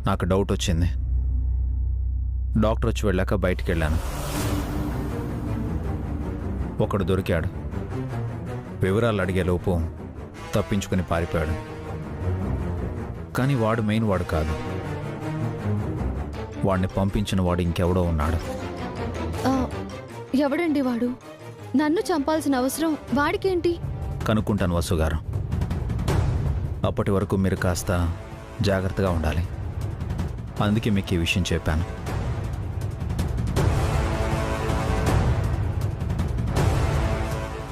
నాకు డౌట్ వచ్చింది. డాక్టర్ వచ్చి వెళ్ళాక బయటికి వెళ్ళాను. ఒకడు దొరికాడు. వివరాలు అడిగేలోపు తప్పించుకుని పారిపోయాడు. కానీ వాడు మెయిన్ వాడు కాదు. వాడిని పంపించిన వాడు ఇంకెవడో ఉన్నాడు. ఎవడండి వాడు? నన్ను చంపాల్సిన అవసరం వాడికేంటి? కనుక్కుంటాను వసు గారు. అప్పటి వరకు మీరు కాస్త జాగ్రత్తగా ఉండాలి. అందుకే మీకు ఈ విషయం చెప్పాను.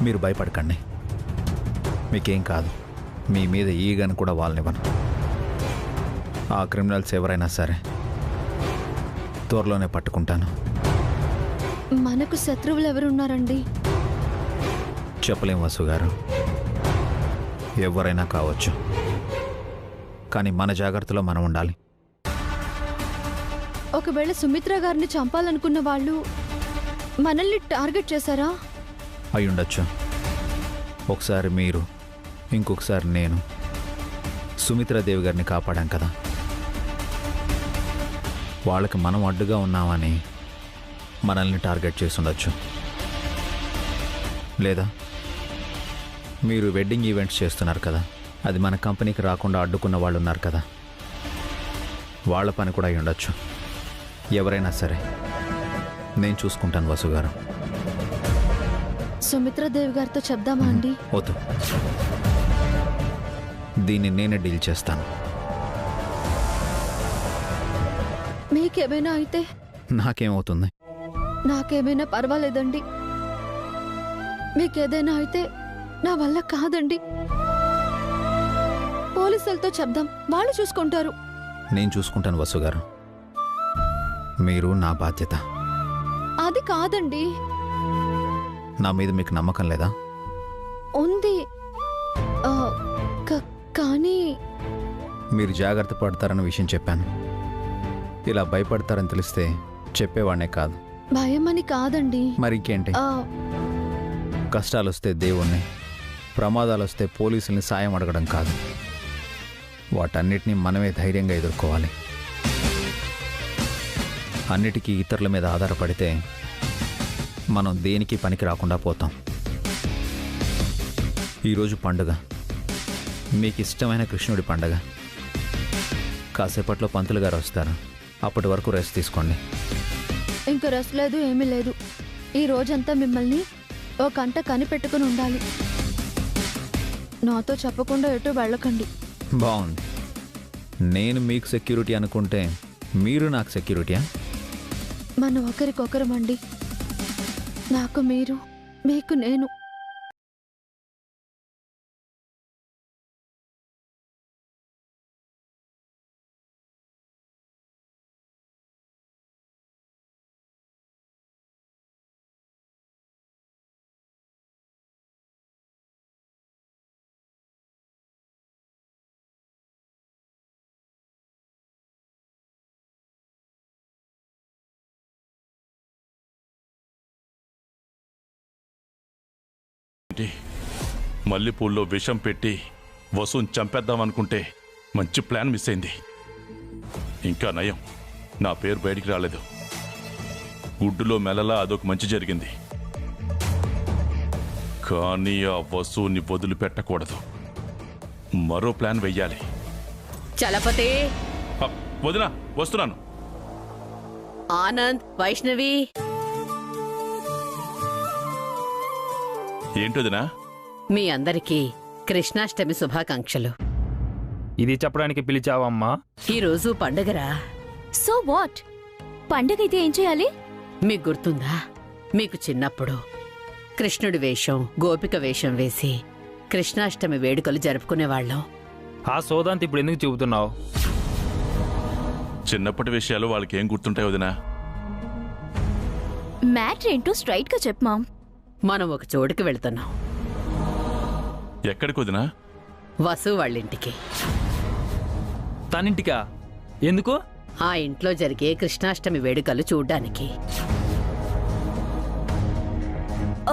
మీరు భయపడకండి, మీకేం కాదు. మీ మీద ఈగను కూడా వాళ్ళనివ్వను. ఆ క్రిమినల్స్ ఎవరైనా సరే త్వరలోనే పట్టుకుంటాను. మనకు శత్రువులు ఎవరున్నారండి? చెప్పలేం వసు గారు, ఎవరైనా కావచ్చు. కానీ మన జాగ్రత్తలో మనం ఉండాలి. ఒకవేళ సుమిత్ర గారిని చంపాలనుకున్న వాళ్ళు మనల్ని టార్గెట్ చేశారా? అయి ఉండొచ్చు. ఒకసారి మీరు, ఇంకొకసారి నేను సుమిత్రాదేవి గారిని కాపాడాం కదా. వాళ్ళకి మనం అడ్డుగా ఉన్నామని మనల్ని టార్గెట్ చేసి ఉండొచ్చు. లేదా మీరు వెడ్డింగ్ ఈవెంట్స్ చేస్తున్నారు కదా, అది మన కంపెనీకి రాకుండా అడ్డుకున్న వాళ్ళు ఉన్నారు కదా, వాళ్ళ పని కూడా అయి ఉండొచ్చు. ఎవరైనా సరే నేను చూసుకుంటాను వసు గారు. సుమిత్రాదేవి గారితో చెప్దామా అండి? వద్దు, దీన్ని నేనే డీల్ చేస్తాను. మీకేమైనా అయితే? నాకేమవుతుంది? నాకేమైనా పర్వాలేదండి. మీకేదైనా అయితే నా వల్ల కాదండి. పోలీసులతో చెప్దాం, వాళ్ళు చూసుకుంటారు. నేను చూసుకుంటాను వసు గారు. మీరు నా బాధ్యత. అది కాదండి. నా మీద మీకు నమ్మకం లేదా? ఉంది. కానీ మీరు జాగ్రత్త పడతారన్న విషయం చెప్పాను. ఇలా భయపడతారని తెలిస్తే చెప్పేవాడినే కాదు. భయమని కాదండి. మరి ఇంకేంటి? కష్టాలు వస్తే దేవుణ్ణి, ప్రమాదాలు వస్తే పోలీసుల్ని సాయం అడగడం కాదు. వాటన్నిటినీ మనమే ధైర్యంగా ఎదుర్కోవాలి. అన్నిటికీ ఇతరుల మీద ఆధారపడితే మనం దేనికి పనికి రాకుండా పోతాం. ఈరోజు పండుగ, మీకు ఇష్టమైన కృష్ణుడి పండుగ. కాసేపట్లో పంతులు గారు వస్తారు. అప్పటి వరకు రెస్ట్ తీసుకోండి. ఇంక రెస్ట్ లేదు, ఏమీ లేదు. ఈ రోజంతా మిమ్మల్ని ఓ కంట కనిపెట్టుకుని ఉండాలి. నాతో చెప్పకుండా ఎటు వెళ్ళకండి. బాగుంది. నేను మీకు సెక్యూరిటీ అనుకుంటే మీరు నాకు సెక్యూరిటీయా? మనం ఒకరికొకరమండి. నాకు మీరు, మీకు నేను. మల్లెపూల్లో విషం పెట్టి వసుని చంపేద్దామనుకుంటే మంచి ప్లాన్ మిస్ అయింది. ఇంకా నయం, నా పేరు బయటికి రాలేదు. గుడ్డులో మెలలా అదొక మంచి జరిగింది. కానీ ఆ వసుని వదిలిపెట్టకూడదు. మరో ప్లాన్ వెయ్యాలి. చలపతి, వదినా వస్తున్నాను. ఆనంద్, వైష్ణవి. ఏంటోదినా? మీ అందరికీ కృష్ణాష్టమి శుభాకాంక్షలు. ఇది చెప్పడానికి పిలిచావమ్మా? ఈరోజు పండుగరా. So what? పండుగ అయితే ఏం చేయాలి? మీకు గుర్తుందా, మీకు చిన్నప్పుడు కృష్ణుడి వేషం, గోపిక వేషం వేసి కృష్ణాష్టమి వేడుకలు జరుపుకునేవాళ్ళం. ఆ సోదాంతి ఇప్పుడు ఎందుకు చెబుతున్నావు? చిన్నప్పటి విషయాలు వాళ్ళకేం గుర్తుంటాయి వదినా? మ్యాటర్ ఏంటో స్ట్రైట్ గా చెప్పమా. మనం ఒక చోటుకి వెళ్తున్నాం. ఎక్కడికి వదినా? వసు వాళ్ళింటికి. తనింటికా? ఎందుకు? ఆ ఇంట్లో జరిగే కృష్ణాష్టమి వేడుకలు చూడ్డానికి.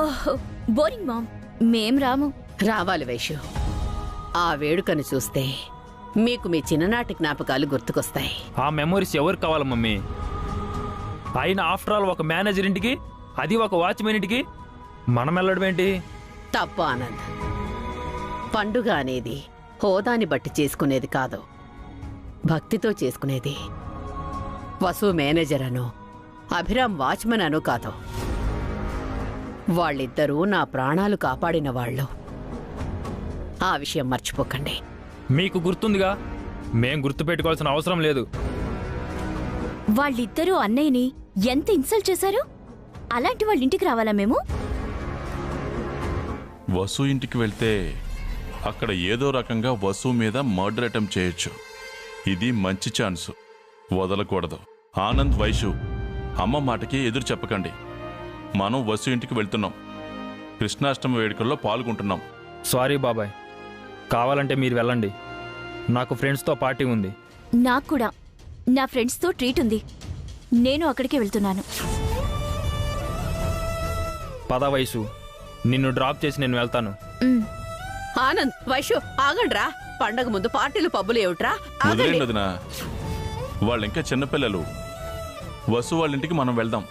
ఓహో, బోరింగ్ మామ్. మేం రాము. రావాలి వైషు. ఆ వేడుకను చూస్తే మీకు మీ చిన్ననాటి జ్ఞాపకాలు గుర్తుకొస్తాయి. ఆ మెమోరీస్ ఎవరు కావాలి మమ్మీ? అయినా ఆఫ్టర్ ఆల్ ఒక మేనేజర్ ఇంటికి, అది ఒక వాచ్మెన్ ఇంటికి మనం వెళ్ళడం ఏంటి? తప్పు ఆనంద్. పండుగ అనేది హోదాని బట్టి చేసుకునేది కాదు, భక్తితో చేసుకునేది. వసు మేనేజర్ అనో అభిరామ్ వాచ్మెన్ అనో కాదు, వాళ్ళిద్దరూ నా ప్రాణాలు కాపాడిన వాళ్ళు. ఆ విషయం మర్చిపోకండి. మీకు గుర్తుందిగా, మేం గుర్తుపెట్టుకోవాల్సిన అవసరం లేదు. వాళ్ళిద్దరూ అన్నయ్యని ఎంత ఇన్సల్ట్ చేశారు? అలాంటి వాళ్ళ ఇంటికి రావాలా మేము? వసు ఇంటికి వెళ్తే అక్కడ ఏదో రకంగా వసు మీద మర్డర్ అటెంప్ట్ చేయొచ్చు. ఇది మంచి ఛాన్స్, వదలకూడదు. ఆనంద్, వైషు, అమ్మ మాటకి ఎదురు చెప్పకండి. మనం వసు ఇంటికి వెళ్తున్నాం, కృష్ణాష్టమి వేడుకల్లో పాల్గొంటున్నాం. సారీ బాబాయ్, కావాలంటే మీరు వెళ్ళండి. నాకు ఫ్రెండ్స్తో పార్టీ ఉంది. నాకు కూడా నా ఫ్రెండ్స్తో ట్రీట్ ఉంది. నేను అక్కడికే వెళ్తున్నాను. పద వయసు, నిన్ను డ్రాప్ చేసి నేను వెళ్తాను. ఆనంద్, వైషు ఆగండ్రా. పండగ ముందు పార్టీలు పబ్బులు ఏమిట్రా? ఆగండి. వదిలేండి వదినా, వాళ్ళు ఇంకా చిన్నపిల్లలు. వసు వాళ్ళ ఇంటికి మనం వెళ్దాం.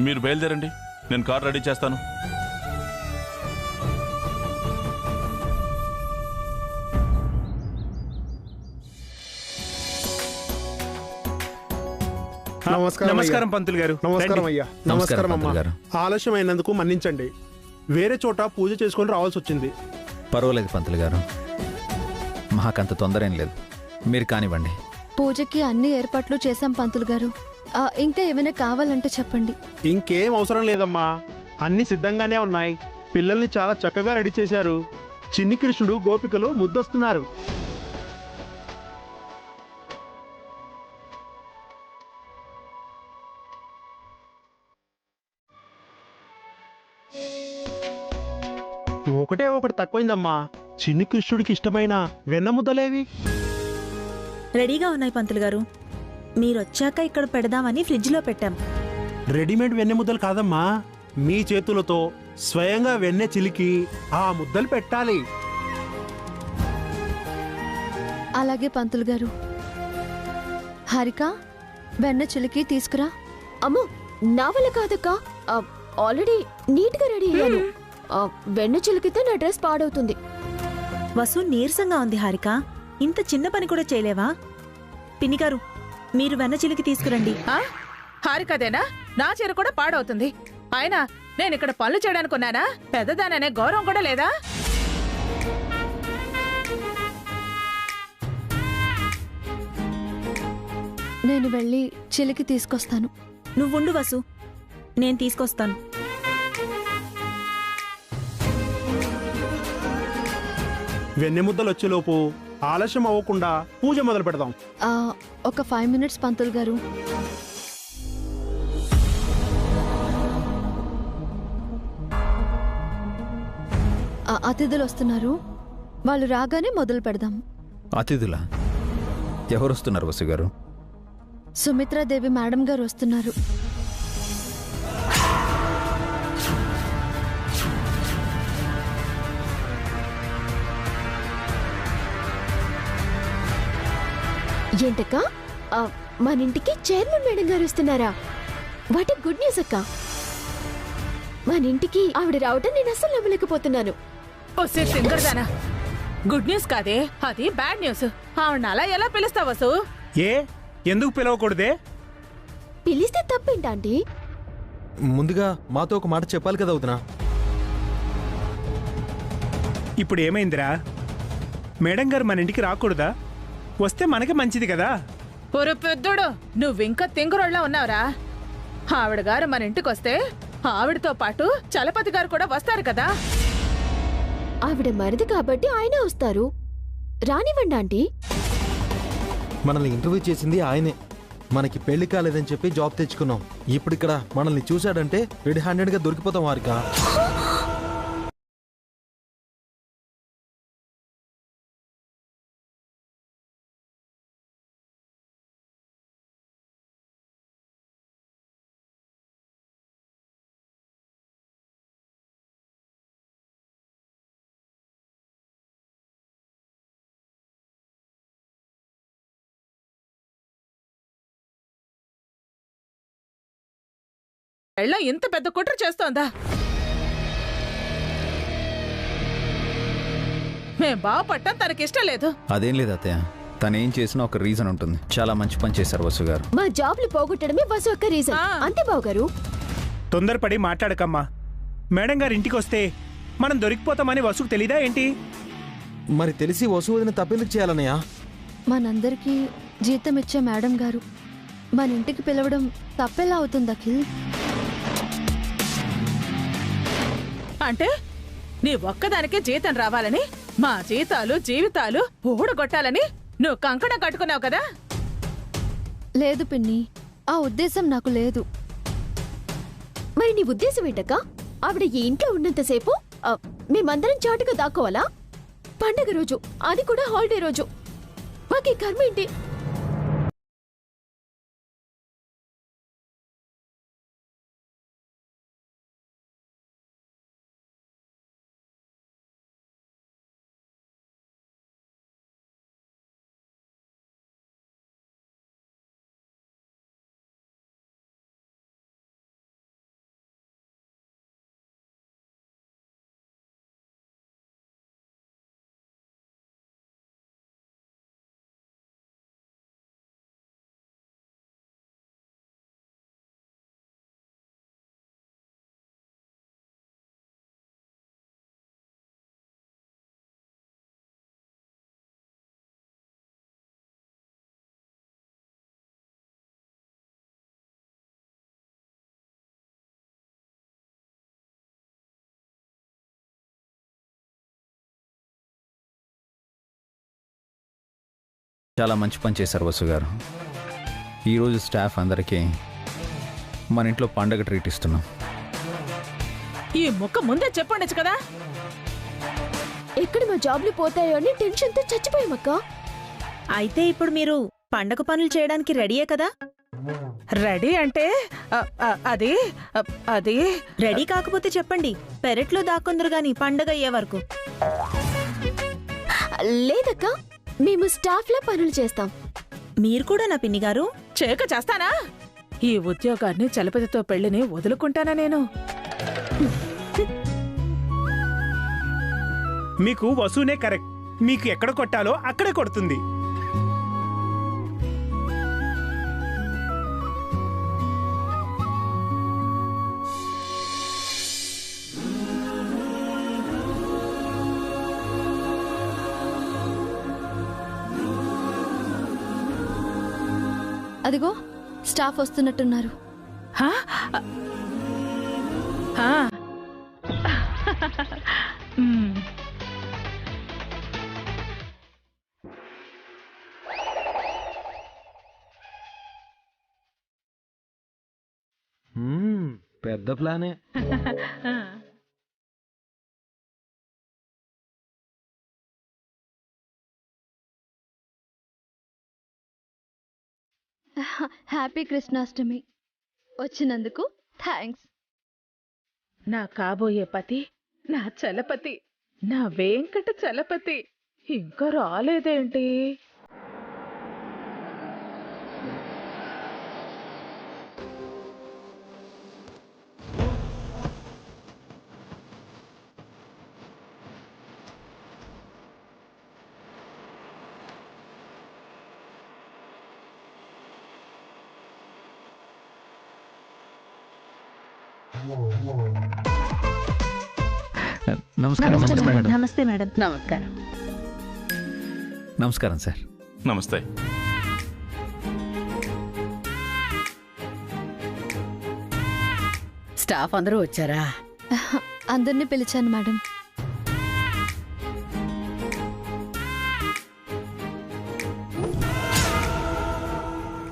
మీరు బయలుదేరండి, నేను కార్ రెడీ చేస్తాను. నమస్కారం పంతులు గారు. నమస్కారం అయ్యా. నమస్కారం అమ్మా. పంతులు గారు. ఆలస్యమైనందుకు మన్నించండి. వేరే చోట పూజ చేసుకొని రావాల్సి వచ్చింది. పర్వాలేదు పంతులు గారు, మాకంత తొందర ఏం లేదు, మీరు కానివ్వండి. పూజకి అన్ని ఏర్పాట్లు చేశాం పంతులు గారు. ఇంకా ఏమైనా కావాలంటే చెప్పండి. ఇంకేం అవసరం లేదమ్మా, అన్ని సిద్ధంగానే ఉన్నాయి. పిల్లల్ని చాలా చక్కగా రెడీ చేశారు. చిన్ని కృష్ణుడు, గోపికలు ముద్దొస్తున్నారు. ఒకటే ఒకటి తక్కువైందమ్మా. చిన్ని కృష్ణుడికి ఇష్టమైన వెన్న ముద్దలేవి? రెడీగా ఉన్నాయి పంతులు గారు. మీరొచ్చాక ఇక్కడ పెడదామని ఫ్రిడ్జ్లో పెట్టాం. రెడీమేడ్ వెన్నె ముద్దలు కాదమ్మా, మీ చేతులతో స్వయంగా వెన్నె చిలికి ఆ ముద్దలు పెట్టాలి. అలాగే పంతులు గారు. హారిక, వెన్న చిలికి తీసుకురా. అమ్మో, నా వల్ల కాదక్క. ఆల్రెడీ నీట్గా రెడీ అయ్యాను. వెన్న చిలికితే నా డ్రెస్ పాడవుతుంది. వసు నీరసంగా ఉంది హారిక, ఇంత చిన్న పని కూడా చేయలేవా? పిన్నిగారు, మీరు వెన్న చిలికి తీసుకురండి. హారికదేనా? నా చీర కూడా పాడవుతుంది. అయినా నేను ఇక్కడ పనులు చేయడానికి ఉన్నానా? పెద్దదాననే గౌరవం కూడా లేదా? నేను వెళ్ళి చిలికి తీసుకొస్తాను. నువ్వుండు వసు, నేను తీసుకొస్తాను. వెన్నె ముద్దలు వచ్చేలోపు ఆలస్యం అవ్వకుండా పూజ మొదలు పెడదాం. ఒక 5 minutes పంతులు గారు. అతిథులు వస్తున్నారు, వాళ్ళు రాగానే మొదలు పెడదాం. అతిథులా? ఎవరు వస్తున్నారు వసు గారు? సుమిత్రాదేవి మేడం గారు వస్తున్నారు. ఏంటక్క, మన ఇంటికి చైర్మన్ మేడం గారు వస్తున్నారా? వాట్ ఏ గుడ్ న్యూస్ అక్క. మన ఇంటికి ఆవిడ రావటం నేను అస్సలు నమ్మలేకపోతున్నాను. ఓసే సింగర్దానా, గుడ్ న్యూస్ కాదే, అది బ్యాడ్ న్యూస్. ఆవిడ అలా ఎలా పిలుస్తావు వసు? ఏ, ఎందుకు పిలవకూడదే? పిలిస్తే తప్పేంటంటే? ముందుగా మాతో ఒక మాట చెప్పాలి కదా వదినా. ఇప్పుడు ఏమైందిరా? మేడం గారు మన ఇంటికి రాకూడదా? వస్తే మనకి మంచిది కదా. ఒరు పెద్దోడు, నువ్వింకా తింగురోళ్ళ ఉన్నావురా. ఆవిడ గారు మన ఇంటికి వస్తే ఆవిడతో పాటు చలపతి గారు కూడా వస్తారు కదా. ఆవిడ మరిది కాబట్టి ఆయన వస్తారు, రానివ్వండి ఆంటీ. మనల్ని ఇంటర్వ్యూ చేసింది ఆయనే. మనకి పెళ్లి కాలేదని చెప్పి జాబ్ తెచ్చుకున్నాం. ఇప్పుడు ఇక్కడ మనల్ని చూశాడంటే రెడీ హ్యాండెడ్గా దొరికిపోతాం వారికా. పెళ్ళం ఇంత పెద్ద కుట్ర చేస్తోందా? మేం బాగుపడటం తనకిష్టం లేదు. అదేం లేదు అత్తయ్య, తనేం చేసినా ఒక రీజన్ ఉంటుంది. చాలా మంచి పని చేశారు వసు గారు. మా జాబ్లు పోగొట్టడమే వసు ఒక్క రీజన్. అంతే బావగారు. తొందరపడి మాట్లాడకమ్మా. మేడం గారు ఇంటికి వస్తే మనం దొరికిపోతామని వసుకు తెలీదా ఏంటి? మరి తెలిసి వసు వదిన తప్పెందుకు చేయాలన్నయ్య? మనందరికీ జీతం ఇచ్చే మేడం గారు మన ఇంటికి పిలవడం తప్పెలా అవుతుంది అఖిల్? అంటే నీ ఒక్కదానికే జీతం రావాలని, మా జీతాలు జీవితాలు ఊడగొట్టాలని నువ్వు కంకణం కట్టుకున్నావు కదా? లేదు పిన్ని, ఆ ఉద్దేశం నాకు లేదు. మరి నీ ఉద్దేశం ఏంటక్క? ఆవిడ ఈ ఇంట్లో ఉన్నంతసేపు మేమందరం చాటుగా దాక్కోవాలా? పండగ రోజు, అది కూడా హాలిడే రోజు, మాకు ఈ కర్మ ఏంటి? చాలా మంచి పని చేశారు వసు గారు. ఈరోజు స్టాఫ్ అందరికీ మన ఇంట్లో పండగ ట్రీట్ ఇస్తున్నాం. ఈ ముక్క ముందే చెప్పండి కదా. ఎక్కడ మా జాబ్లు పోతాయో అని టెన్షన్తో చచ్చిపోయామక్క. అయితే ఇప్పుడు మీరు పండగ పనులు చేయడానికి రెడీయే కదా? రెడీ అంటే అది అది రెడీ కాకపోతే చెప్పండి, పెరట్లో దాక్కుందరు గాని పండగ అయ్యే వరకు. లేదక్క, మేము స్టాఫ్ లా పనులు చేస్తాం. మీరు కూడా నా పిన్ని గారు చేక చేస్తానా? ఈ ఉద్యోగాన్ని చలపతితో పెళ్లిని వదులుకుంటానా నేను? మీకు వసూనే కరెక్ట్. మీకు ఎక్కడ కొట్టాలో అక్కడే కొడుతుంది. అదిగో స్టాఫ్ వస్తున్నట్టున్నారు. హా? హా. పెద్ద ప్లానే. హ్యాపీ కృష్ణాష్టమి. వచ్చినందుకు థ్యాంక్స్. నా కాబోయే పతి, నా చలపతి, నా వెంకట చలపతి ఇంకా రాలేదేంటి? నమస్కారం. నమస్తే మేడం. నమస్కారం. నమస్కారం సార్. నమస్తే. స్టాఫ్ అందరూ వచ్చారా? అందరినీ పిలిచాను మేడం.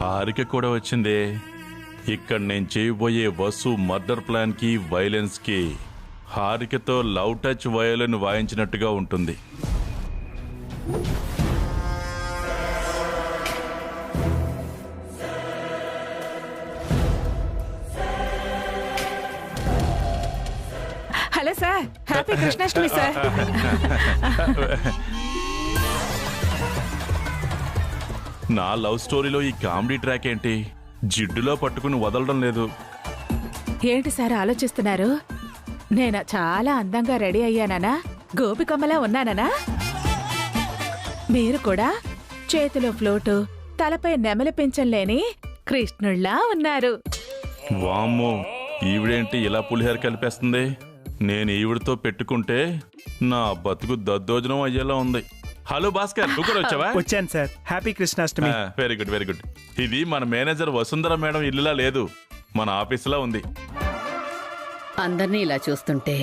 హారిక కూడా వచ్చిందే. ఇక్కడ నేను చేయబోయే వసు మర్డర్ ప్లాన్ కి వైలెన్స్ కి హారికతో లవ్ టచ్ వయోలిన్ వాయించినట్టుగా ఉంటుంది. Hello sir, happy Krishnashtami sir. నా లవ్ స్టోరీలో ఈ కామెడీ ట్రాక్ ఏంటి? జిడ్డులో పట్టుకుని వదలడం లేదు. ఏంటి సార్ ఆలోచిస్తున్నారు? నేను చాలా అందంగా రెడీ అయ్యానా? గోపికమ్మలా ఉన్నానా? మీరు కూడా చేతిలో ఫ్లూటు, తలపై నెమలి పింఛం లేని కృష్ణుళ్ళా ఉన్నారు. వామ్మో, ఈవిడేంటి ఇలా పులిహోర కలిపేస్తుంది? నేను ఈవిడతో పెట్టుకుంటే నా బతుకు దద్దోజనం అయ్యేలా ఉంది. హలో భాస్కర్, నువ్వు కూడా వచ్చావా? వచ్చాను sir. Happy Krishnashtami. Very good very good. ఇది మన మేనేజర్ వసుంధర మేడం ఇల్లులా లేదు, మన ఆఫీసులా ఉంది. అందర్నీ ఇలా చూస్తుంటే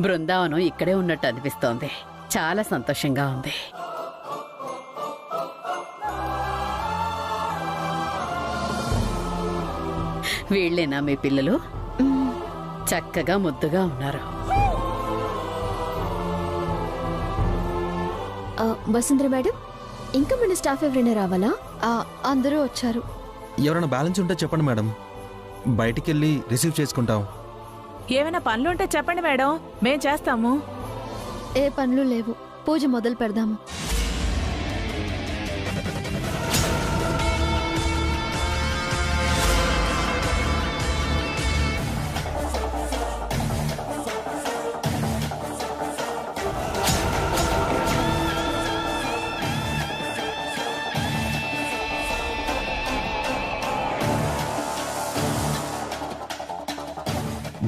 బృందావనం ఇక్కడే ఉన్నట్టు అనిపిస్తోంది. చాలా సంతోషంగా ఉంది. వీళ్ళేనా మీ పిల్లలు? చక్కగా ముద్దుగా ఉన్నారు. వసుంధర మేడం, ఇంకా మన స్టాఫ్ ఎవరైనా రావాలా? అందరూ వచ్చారు. ఎవరైనా బ్యాలెన్స్ ఉంటే చెప్పండి మేడం, బయటికి వెళ్ళి రిసీవ్ చేసుకుంటాం. ఏమైనా పనులుంటే చెప్పండి మేడం, మేం చేస్తాము. ఏ పనులు లేవు, పూజ మొదలు పెడదాము.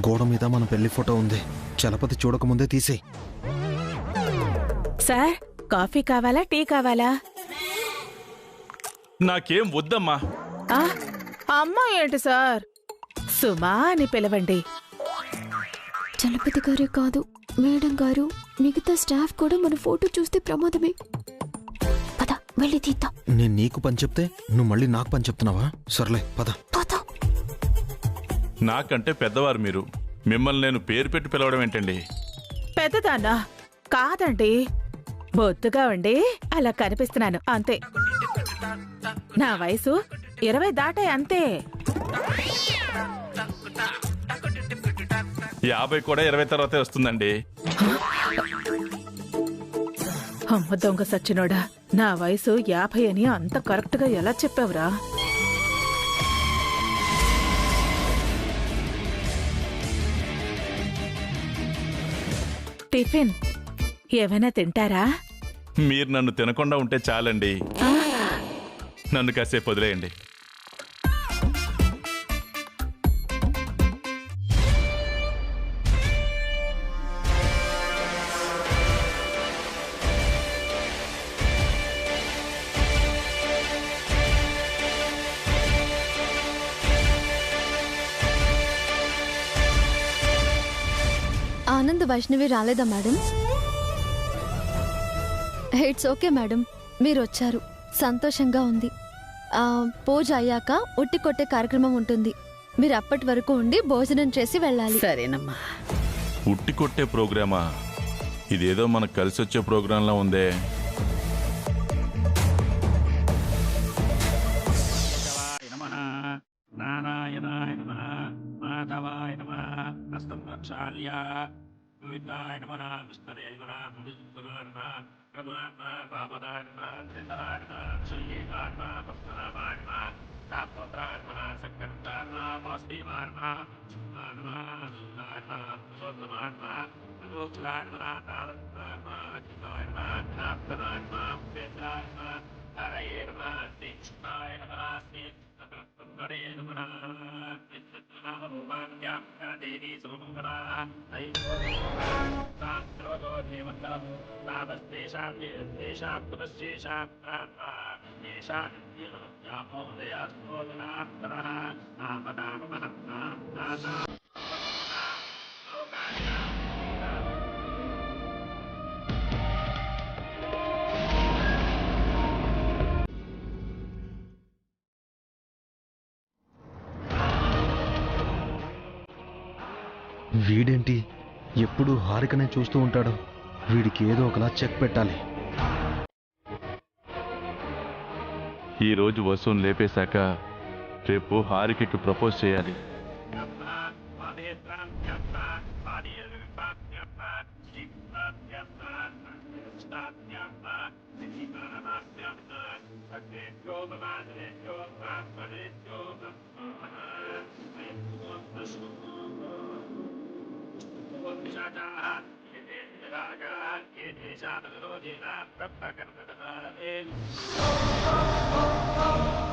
గోడ మీద మన పెళ్లి ఫోటో ఉంది, చలపతి చూడకముందే తీసే. సార్, కాఫీ కావాలా, టీ కావాలా? నాకేం వద్దమ్మా. అమ్మా ఏంటి సార్? సుమా అని పిలవండి. చలపతి గారే కాదు మేడం గారు, మిగతా స్టాఫ్ కూడా మన ఫోటో చూస్తే ప్రమాదమే. పద వెళ్ళి తీద్దాం. నేను నీకు పని చెప్తే నువ్వు మళ్ళీ నాకు పని చెప్తున్నావా? సర్లే పద. నాకంటే పెద్దవారు మీరు, మిమ్మల్ని నేను పేరు పెట్టి పిలవడం ఏంటండి? పెద్దదాన్నా? కాదండి, బొద్దుగా ఉండి అలా కనిపిస్తున్నాను అంతే. నా వయసు 20 దాటాయి అంతే. 50 కూడా 20 తర్వాతే వస్తుందండి. అమ్మ దొంగ సచ్చినోడా, నా వయసు 50 అని అంత కరెక్ట్ గా ఎలా చెప్పావురా? టిఫిన్ ఏమైనా తింటారా? మీరు నన్ను తినకుండా ఉంటే చాలండి. నన్ను కాసేపు వదిలేయండి. ఆనంద్ వైష్ణవి రాలేదా మేడం? ఇట్స్ ఓకే మేడం, మీరు వచ్చారు, సంతోషంగా ఉంది. పూజ అయ్యాక ఉట్టి కొట్టే కార్యక్రమం ఉంటుంది, మీరు అప్పటి వరకు ఉండి భోజనం చేసి వెళ్ళాలి. సరేనమ్మా. ఉట్టి కొట్టే ప్రోగ్రామా? ఇదేదో మనకు కలిసి వచ్చే ప్రోగ్రాంలా ఉందే. వీడేంటి ఎప్పుడు హారికనే చూస్తూ ఉంటాడు? వీడికి ఏదో ఒకలా చెక్ పెట్టాలి. ఈ రోజు వసూన్ లేపేశాక రేపు హారికకి ప్రపోజ్ చేయాలి. ఆ